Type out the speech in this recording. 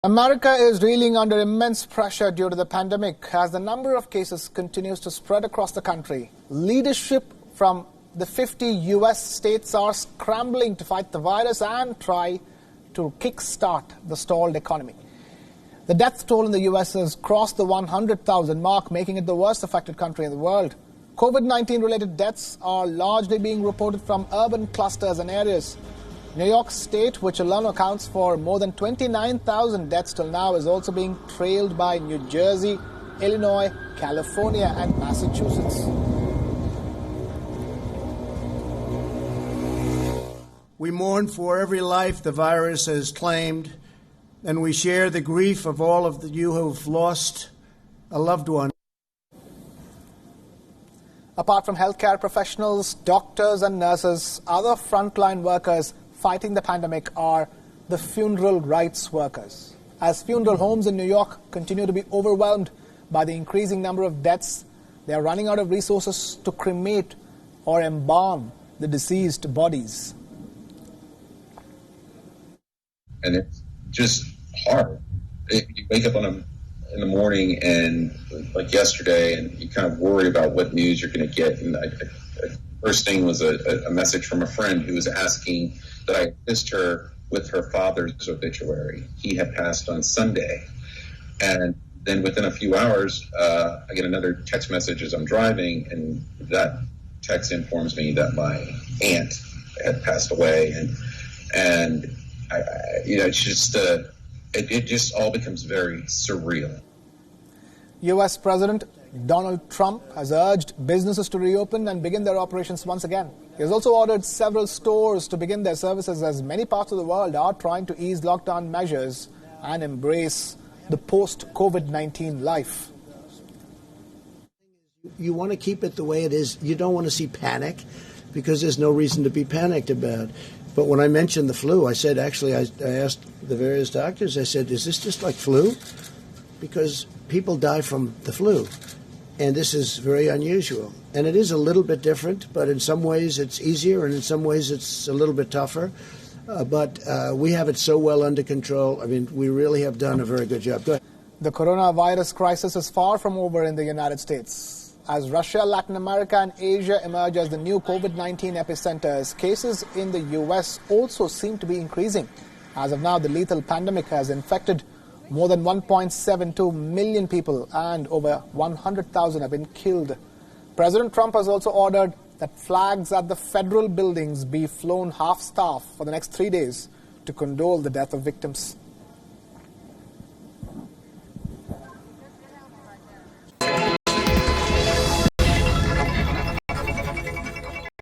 America is reeling under immense pressure due to the pandemic as the number of cases continues to spread across the country. Leadership from the 50 U.S. states are scrambling to fight the virus and try to kickstart the stalled economy. The death toll in the U.S. has crossed the 100,000 mark, making it the worst affected country in the world. COVID-19 related deaths are largely being reported from urban clusters and areas. New York State, which alone accounts for more than 29,000 deaths till now, is also being trailed by New Jersey, Illinois, California and Massachusetts. We mourn for every life the virus has claimed, and we share the grief of all of you who have lost a loved one. Apart from healthcare professionals, doctors and nurses, other frontline workers fighting the pandemic are the funeral rights workers. As funeral homes in New York continue to be overwhelmed by the increasing number of deaths, they are running out of resources to cremate or embalm the deceased bodies. And it's just hard. You wake up in the morning and like yesterday, and you kind of worry about what news you're going to get. And first thing was a message from a friend who was asking that I assist her with her father's obituary. He had passed on Sunday. And then within a few hours, I get another text message as I'm driving, and that text informs me that my aunt had passed away. And it's just, it just all becomes very surreal. U.S. President Donald Trump has urged businesses to reopen and begin their operations once again. He has also ordered several stores to begin their services as many parts of the world are trying to ease lockdown measures and embrace the post-COVID-19 life. You want to keep it the way it is. You don't want to see panic because there's no reason to be panicked about. But when I mentioned the flu, I said, actually, I asked the various doctors, I said, is this just like flu? Because people die from the flu, and this is very unusual. And it is a little bit different, but in some ways it's easier, and in some ways it's a little bit tougher. But we have it so well under control. I mean, we really have done a very good job. Go ahead. The coronavirus crisis is far from over in the United States. As Russia, Latin America and Asia emerge as the new COVID-19 epicenters, cases in the U.S. also seem to be increasing. As of now, the lethal pandemic has infected more than 1.72 million people and over 100,000 have been killed. President Trump has also ordered that flags at the federal buildings be flown half-staff for the next 3 days to condole the death of victims.